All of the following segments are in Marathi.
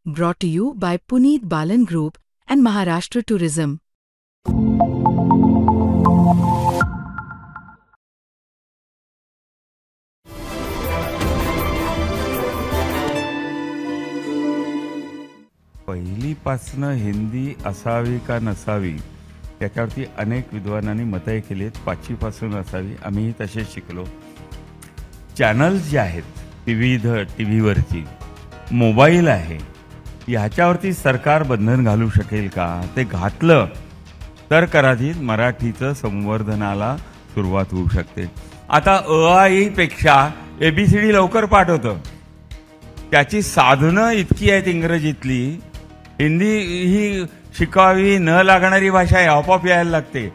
Brought to you by Puneet Balan Group and Maharashtra Tourism. पहिलीपासनं Hindi असावी का नसावी याच्यावरती अनेक विद्वानांनी मतं केलीत. पाचवीपासून असावी, आम्हीही तसेच शिकलो. चॅनल्स जे आहेत विविध टीव्हीवरची, मोबाईल आहे, ह्याच्यावरती सरकार बंधन घालू शकेल का? ते घातलं तर कदाचित मराठीचं संवर्धनाला सुरुवात होऊ शकते. आता अ पेक्षा ABCD लवकर पाठ होतं. त्याची साधनं इतकी आहेत इंग्रजीतली. हिंदी ही शिकावी न लागणारी भाषा आहे, आपोआप यायला लागते.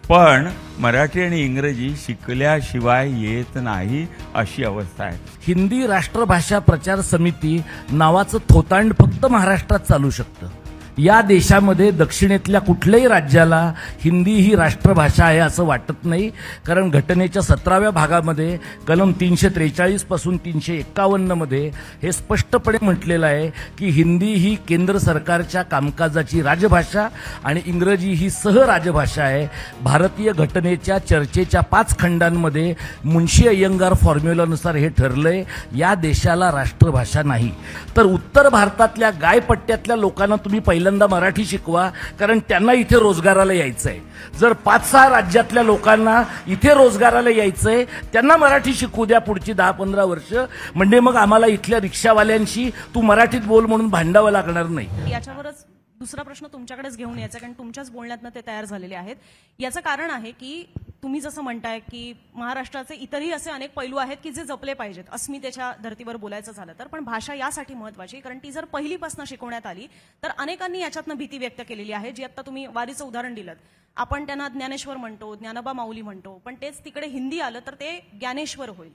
पण मराठी आणि इंग्रजी शिकल्याशिवाय येत नाही अशी अवस्था आहे. हिंदी राष्ट्रभाषा प्रचार समिती नावाचं थोतांड फक्त महाराष्ट्रात चालू शकतं. या देशामध्ये दक्षिणेतल्या कुठल्याही राज्याला हिंदी ही राष्ट्रभाषा आहे असं वाटत नाही. कारण घटनेच्या 17व्या भागामध्ये कलम 343 पासून 351 मध्ये हे स्पष्टपणे म्हटलेलं आहे की हिंदी ही केंद्र सरकारच्या कामकाजाची राजभाषा आणि इंग्रजी ही सहराजभाषा आहे. भारतीय घटनेच्या चर्चेच्या 5 खंडांमध्ये मुंशी अय्यंगार फॉर्म्युलानुसार हे ठरलंय. या देशाला राष्ट्रभाषा नाही. तर उत्तर भारतातल्या गायपट्ट्यातल्या लोकांना तुम्ही पहिल्यांदा मराठी शिकवा, कारण त्यांना इथे रोजगाराला यायचंय. जर 5-6 राज्यातल्या लोकांना इथे रोजगाराला यायचंय, त्यांना मराठी शिकू द्या पुढची 10-15 वर्ष. म्हणजे मग आम्हाला इथल्या रिक्षावाल्यांशी तू मराठीत बोल म्हणून भांडावं लागणार नाही. याच्यावरच दुसरा प्रश्न तुमच्याकडेच घेऊन यायचा, कारण तुमच्याच बोलण्यातनं ते तयार झालेले आहेत. याचं कारण आहे की तुम्ही जसं म्हणताय की महाराष्ट्राचे इतरही असे अनेक पैलू आहेत की जे जपले पाहिजेत अस्मितेच्या धर्तीवर बोलायचं झालं तर. पण भाषा यासाठी महत्वाची, कारण ती जर पहिलीपासून शिकवण्यात आली तर अनेकांनी याच्यातनं भीती व्यक्त केलेली आहे. जी आता तुम्ही वारीचं उदाहरण दिलं, आपण त्यांना ज्ञानेश्वर म्हणतो, ज्ञानोबा माऊली म्हणतो, पण तेच तिकडे हिंदी आलं तर ते ज्ञानेश्वर होईल.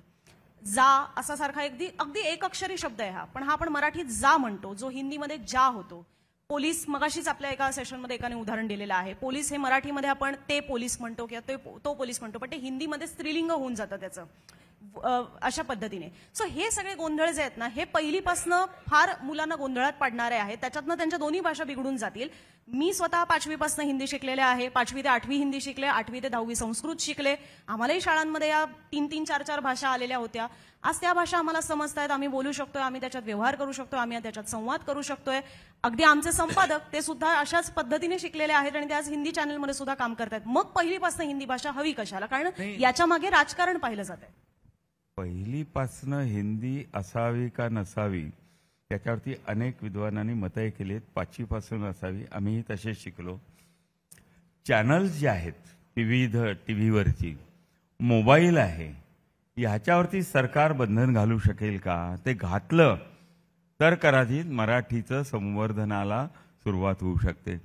जा असा सारखा अगदी एक अक्षरी शब्द आहे हा, पण हा आपण मराठीत जा म्हणतो, जो हिंदीमध्ये जा होतो. पोलीस, मगाशीच आपल्या एका सेशनमध्ये एकाने उदाहरण दिलेलं आहे. पोलीस हे मराठीमध्ये आपण ते पोलीस म्हणतो किंवा तो पोलीस म्हणतो, पण ते हिंदीमध्ये स्त्रीलिंग होऊन जातं त्याचं, अशा पद्धतीने. सो हे सगळे गोंधळ जे आहेत ना, हे पहिलीपासनं फार मुलांना गोंधळात पाडणारे आहेत. त्याच्यातनं त्यांच्या दोन्ही भाषा बिघडून जातील. मी स्वतः 5वीपासून हिंदी शिकलेले आहे. 5वी ते 8वी हिंदी शिकले, 8वी ते 10वी संस्कृत शिकले. आम्हालाही शाळांमध्ये या 3-3, 4-4 भाषा आलेल्या होत्या. आज त्या भाषा आम्हाला समजतायत, आम्ही बोलू शकतोय, आम्ही त्याच्यात व्यवहार करू शकतोय, आम्ही त्याच्यात संवाद करू शकतोय. अगदी आमचे संपादक ते सुद्धा अशाच पद्धतीने शिकलेले आहेत आणि ते आज हिंदी चॅनलमध्ये सुद्धा काम करतायत. मग पहिलीपासून हिंदी भाषा हवी कशाला? कारण याच्या मागे राजकारण पाहिलं जात आहे. पहिलीपासनं हिंदी असावी का नसावी याच्यावरती अनेक विद्वानांनी मतं केलीत. 5वीपासून असावी, आम्हीही तसेच शिकलो. चॅनल्स जे आहेत विविध टीव्हीवरची, मोबाईल आहे, ह्याच्यावरती सरकार बंधन घालू शकेल का? ते घातलं तर कदाचित मराठीचं संवर्धनाला सुरुवात होऊ शकते.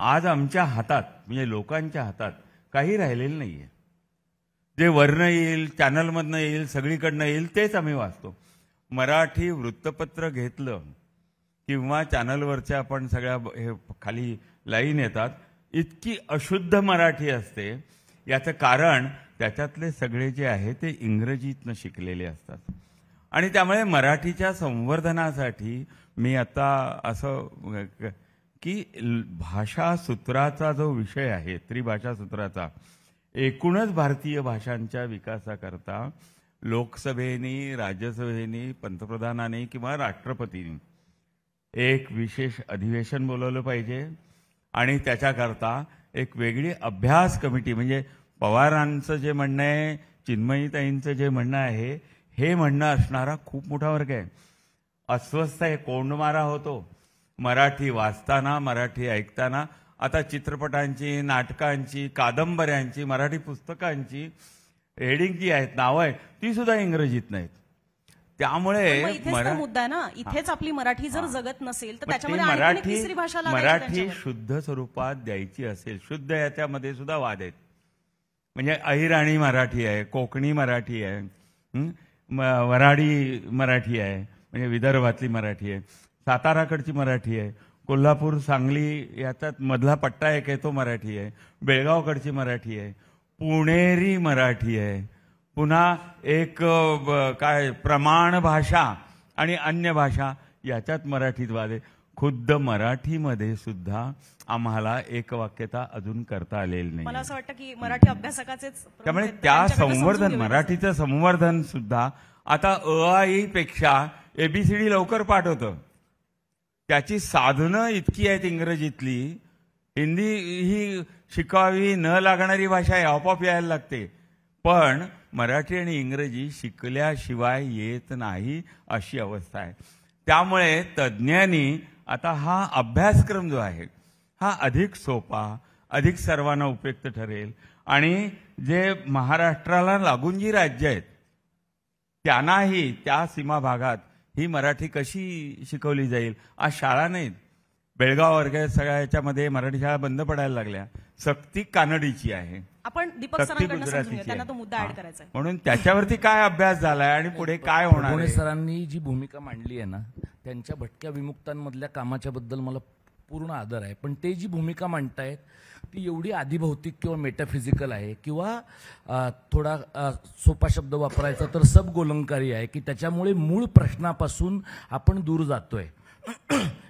आज आमच्या हातात, म्हणजे लोकांच्या हातात काही राहिलेलं नाहीये. जे वरनं येईल, चॅनलमधनं येईल, सगळीकडनं येईल तेच आम्ही वाचतो. मराठी वृत्तपत्र घेतलं किंवा चॅनलवरच्या आपण सगळ्या हे खाली लाईन येतात, इतकी अशुद्ध मराठी असते. याचं कारण त्याच्यातले सगळे जे आहे ते इंग्रजीतनं शिकलेले असतात. आणि त्यामुळे मराठीच्या संवर्धनासाठी मी आता असं की भाषासूत्राचा जो विषय आहे, त्रिभाषा सूत्राचा, एकूणच भारतीय भाषांच्या विकासाकरता लोकसभेने, राज्यसभेने, पंतप्रधानाने किंवा राष्ट्रपतींनी एक विशेष अधिवेशन बोलवलं पाहिजे. आणि त्याच्याकरता एक वेगळी अभ्यास कमिटी, म्हणजे पवारांचं जे म्हणणं आहे, चिन्मयीताईंचं जे म्हणणं आहे, हे म्हणणं असणारा खूप मोठा वर्ग आहे. अस्वस्थ आहे, कोंडमारा होतो मराठी वाचताना, मराठी ऐकताना. आता चित्रपटांची, नाटकांची, कादंबऱ्यांची, मराठी पुस्तकांची हेडिंग जी आहेत, नावं आहेत, ती सुद्धा इंग्रजीत नाहीत. त्यामुळे मुद्दा आहे ना, इथेच आपली मराठी जर जगत नसेल तर त्याच्यामध्ये मराठी शुद्ध स्वरूपात द्यायची असेल, शुद्ध याच्यामध्ये सुद्धा वाद आहेत. म्हणजे अहिराणी मराठी आहे, कोकणी मराठी आहे, वराडी मराठी आहे, म्हणजे विदर्भातली मराठी आहे, साताराकडची मराठी आहे, कोल्हापूर, सांगली याच्यात मधला पट्टा एक आहे तो मराठी आहे, बेळगावकडची मराठी आहे, पुणेरी मराठी आहे, पुन्हा एक काय प्रमाण भाषा आणि अन्य भाषा याच्यात मराठीत वाद आहे. खुद्द मराठीमध्ये सुद्धा आम्हाला एकवाक्यता अजून करता आलेली नाही. मला असं वाटतं की मराठी अभ्यासकाचेच त्यामुळे त्या संवर्धन, मराठीचं संवर्धन सुद्धा आता अ पेक्षा एबीसीडी लवकर पाठ होतं. त्याची साधनं इतकी आहेत इंग्रजीतली. हिंदी ही शिकावी न लागणारी भाषा आहे, आपोआप यायला लागते. पण मराठी आणि इंग्रजी शिकल्याशिवाय येत नाही अशी अवस्था आहे. त्यामुळे तज्ज्ञांनी आता हा अभ्यासक्रम जो आहे हा अधिक सोपा, अधिक सर्वांना उपयुक्त ठरेल आणि जे महाराष्ट्राला लागून जी राज्य आहेत त्यांनाही त्या सीमा भागात ही मराठी कशी शिकवली जाईल. आज शाळा नाहीत, बेळगाव वगैरे सगळ्या याच्यामध्ये मराठी शाळा बंद पडायला लागल्या. सक्ती कानडीची आहे, आपण दीपक सरांकडून समजून घेऊ, त्यांना तो मुद्दा ऍड करायचा आहे. म्हणून त्याच्यावरती काय अभ्यास झालाय आणि पुढे काय होणार पुणे आहे. सरांनी जी भूमिका मांडली आहे ना, त्यांच्या भटक्या विमुक्तांमधल्या कामाच्या बद्दल मला पूर्ण आदर आहे. पण ते जी भूमिका मांडतायत ती एवढी आदिभौतिक किंवा मेटाफिजिकल आहे किंवा थोडा सोपा शब्द वापरायचा तर सबगोलंकारी आहे की त्याच्यामुळे मूळ प्रश्नापासून आपण दूर जातोय.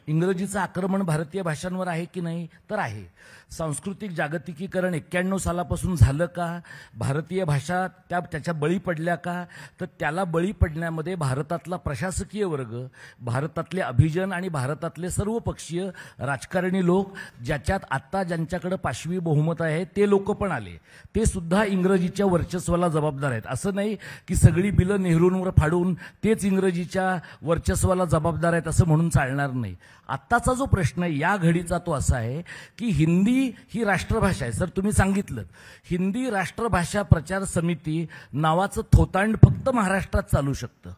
इंग्रजीचं आक्रमण भारतीय भाषांवर आहे की नाही, तर आहे. सांस्कृतिक जागतिकीकरण 91 सालापासून झालं का? भारतीय भाषा त्याच्या बळी पडल्या का? तर त्याला बळी पडण्यामध्ये भारतातला प्रशासकीय वर्ग, भारतातले अभिजन आणि भारतातले सर्वपक्षीय राजकारणी लोक, ज्याच्यात आत्ता ज्यांच्याकडे पाशवी बहुमत आहे ते लोक पण आले, ते सुद्धा इंग्रजीच्या वर्चस्वाला जबाबदार आहेत. असं नाही की सगळी बिलं नेहरूंवर फाडून तेच इंग्रजीच्या वर्चस्वाला जबाबदार आहेत असं म्हणून चालणार नाही. आत्ताचा जो प्रश्न आहे या घडीचा तो असा आहे की हिंदी ही राष्ट्रभाषा आहे. सर तुम्ही सांगितलं हिंदी राष्ट्रभाषा प्रचार समिती नावाचं थोतांड फक्त महाराष्ट्रात चालू शकतं.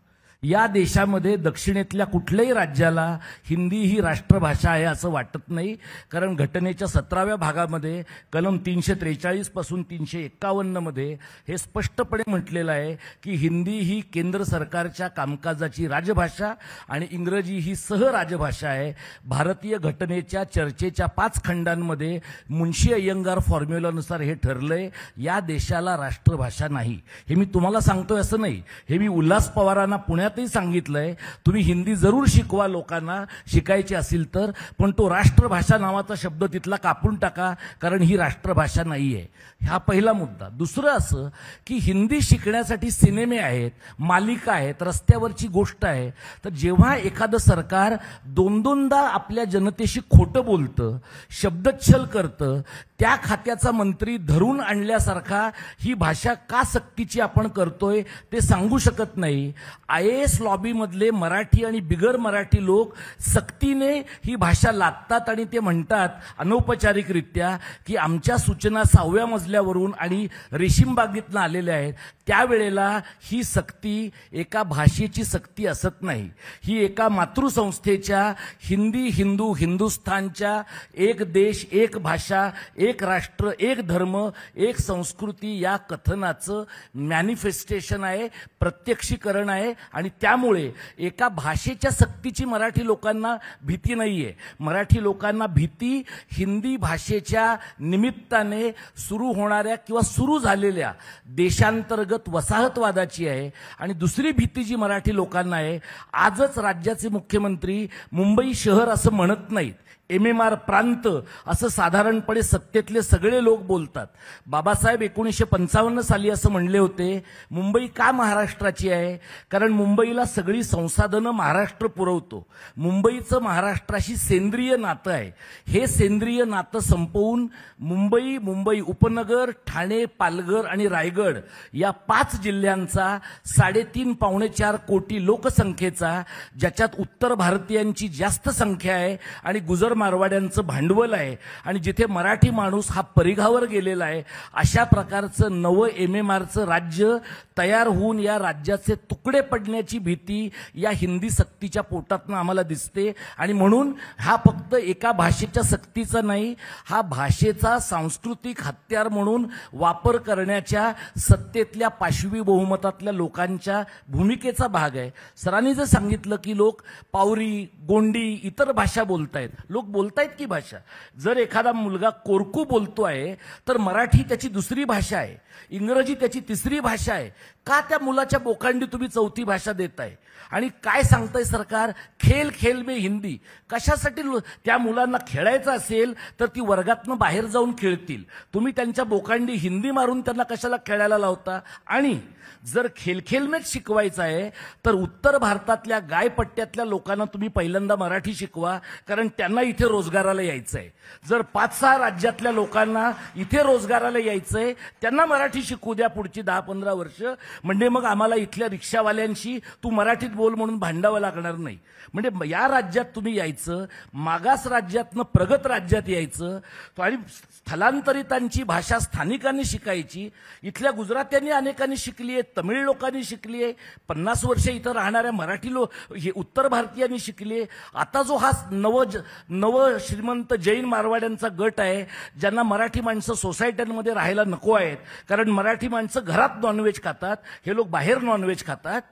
या देशामध्ये दक्षिणेतल्या कुठल्याही राज्याला हिंदी ही राष्ट्रभाषा आहे असं वाटत नाही. कारण घटनेच्या 17व्या भागामध्ये कलम 343 पासून 351 मध्ये हे स्पष्टपणे म्हटलेलं आहे की हिंदी ही केंद्र सरकारच्या कामकाजाची राजभाषा आणि इंग्रजी ही सहराजभाषा आहे. भारतीय घटनेच्या चर्चेच्या 5 खंडांमध्ये मुन्शी अय्यंगार फॉर्म्युलानुसार हे ठरलंय. या देशाला राष्ट्रभाषा नाही. हे मी तुम्हाला सांगतोय असं नाही, हे मी उल्हास पवारांना पुण्यातही सांगितलंय. तुम्ही हिंदी जरूर शिकवा लोकांना, शिकायची असेल तर, पण तो राष्ट्रभाषा नावाचा शब्द तिथला कापून टाका, कारण ही राष्ट्रभाषा नाहीये. हा पहिला मुद्दा. दुसरं असं की हिंदी शिकण्यासाठी सिनेमे आहेत, मालिका आहेत, रस्त्यावरची गोष्ट आहे. तर जेव्हा एखादं सरकार दोनदा आपल्या जनतेशी खोटं बोलतं, शब्दच्छल करतं, त्या खात्याचा मंत्री धरून आणल्यासारखा ही भाषा का सक्तीची आपण करतोय ते सांगू शकत नाही. IAS लॉबीमधले मराठी आणि बिगर मराठी लोक सक्तीने ही भाषा लादतात आणि ते म्हणतात अनौपचारिकरित्या की आमच्या सूचना 6व्या मजल्यावरून आणि रेशीमबागेतनं आलेल्या आहेत. त्यावेळेला ही सक्ती एका भाषेची सक्ती असत नाही. ही एका मातृसंस्थेच्या हिंदी, हिंदू, हिंदुस्थानच्या एक देश, एक भाषा, एक राष्ट्र, एक धर्म, एक संस्कृती या कथनाचं मॅनिफेस्टेशन आहे, प्रत्यक्षीकरण आहे. आणि त्यामुळे एका भाषेच्या सक्तीची मराठी लोकांना भीती नाहीये. मराठी लोकांना भीती हिंदी भाषेच्या निमित्ताने सुरू होणाऱ्या किंवा सुरू झालेल्या देशांतर्गत वसाहतवादाची आहे. आणि दुसरी भीती जी मराठी लोकांना आहे, आजच राज्याचे मुख्यमंत्री मुंबई शहर असं म्हणत नाहीत, MMR प्रांत असं साधारणपणे सत्तेतले सगळे लोक बोलतात. बाबासाहेब 1955 साली असं म्हणले होते, मुंबई का महाराष्ट्राची आहे? कारण मुंबईला सगळी संसाधनं महाराष्ट्र पुरवतो. मुंबईचं महाराष्ट्राशी सेंद्रिय नातं आहे. हे सेंद्रिय नातं संपवून मुंबई उपनगर, ठाणे, पालघर आणि रायगड या 5 जिल्ह्यांचा 3.5-4 कोटी लोकसंख्येचा, ज्याच्यात उत्तर भारतीयांची जास्त संख्या आहे आणि गुजर मारवाड्यांचं भांडवल आहे आणि जिथे मराठी माणूस हा परिघावर गेलेला आहे, अशा प्रकारचं नवं MMRचं राज्य तयार होऊन या राज्याचे तुकडे पडण्याची भीती या हिंदी सक्तीच्या पोटातनं आम्हाला दिसते. आणि म्हणून हा फक्त एका भाषेच्या सक्तीचा नाही, हा भाषेचा सांस्कृतिक हत्यार म्हणून वापर करण्याच्या सत्तेतल्या पाशवी बहुमतातल्या लोकांच्या भूमिकेचा भाग आहे. सरांनी जर सांगितलं की लोक पावरी, गोंडी, इतर भाषा बोलतायत, लोक बोलतायत की भाषा. जर एखादा मुलगा कोरकू बोलतो आहे तर मराठी त्याची दुसरी भाषा आहे, इंग्रजी त्याची तिसरी भाषा आहे. का त्या मुलाच्या बोकांडी तुम्ही चौथी भाषा देताय? आणि काय सांगताय सरकार, खेल खेल में हिंदी? कशासाठी त्या मुलांना खेळायचं असेल तर ती वर्गातनं बाहेर जाऊन खेळतील. तुम्ही त्यांच्या बोकांडी हिंदी मारून त्यांना कशाला खेळायला लावता? आणि जर खेलखेलमेच शिकवायचं आहे तर उत्तर भारतातल्या गायपट्ट्यातल्या लोकांना तुम्ही पहिल्यांदा मराठी शिकवा, कारण त्यांना इथे रोजगाराला यायचं आहे. जर 5-6 राज्यातल्या लोकांना इथे रोजगाराला यायचंय, त्यांना मराठी शिकू द्या पुढची 10-15 वर्ष. म्हणजे मग आम्हाला इथल्या रिक्षावाल्यांशी तू मराठीत बोल म्हणून भांडावं लागणार नाही. म्हणजे या राज्यात तुम्ही यायचं, मागास राज्यातनं प्रगत राज्यात यायचं, आणि स्थलांतरितांची भाषा स्थानिकांनी शिकायची. इथल्या गुजरात्यांनी अनेकांनी शिकली आहे, तमिळ लोकांनी शिकली आहे, 50 वर्ष इथं राहणाऱ्या मराठी हे उत्तर भारतीयांनी शिकली आहे. आता जो हा नव श्रीमंत जैन मारवाड्यांचा गट आहे, ज्यांना मराठी माणसं सोसायट्यांमध्ये राहायला नको आहेत, कारण मराठी माणसं घरात नॉनव्हेज खातात, हे लोक बाहेर नॉनव्हेज खातात.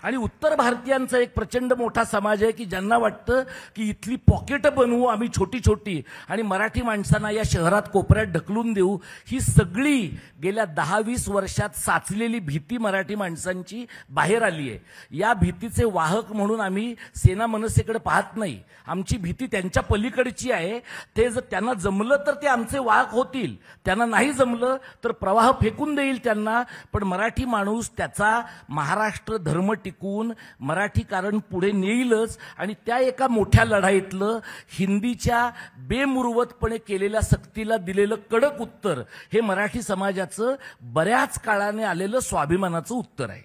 आणि उत्तर भारतीयांचा एक प्रचंड मोठा समाज आहे की ज्यांना वाटतं की इथली पॉकेट बनवू आम्ही छोटी छोटी आणि मराठी माणसांना या शहरात कोपऱ्यात ढकलून देऊ. ही सगळी गेल्या 10-20 वर्षात साचलेली भीती मराठी माणसांची बाहेर आली आहे. या भीतीचे वाहक म्हणून आम्ही सेना मनसेकडे पाहत नाही. आमची भीती त्यांच्या पलीकडची आहे. ते जर त्यांना जमलं तर ते आमचे वाहक होतील, त्यांना नाही जमलं तर प्रवाह फेकून देईल त्यांना. पण मराठी माणूस त्याचा महाराष्ट्र धर्म टिकून मराठीकरण पुढे नेईलच. आणि त्या एका मोठ्या लढाईतलं हिंदीच्या बेमुरवतपणे केलेल्या सक्तीला दिलेलं कडक उत्तर हे मराठी समाजाचं बऱ्याच काळाने आलेलं स्वाभिमानाचं उत्तर आहे.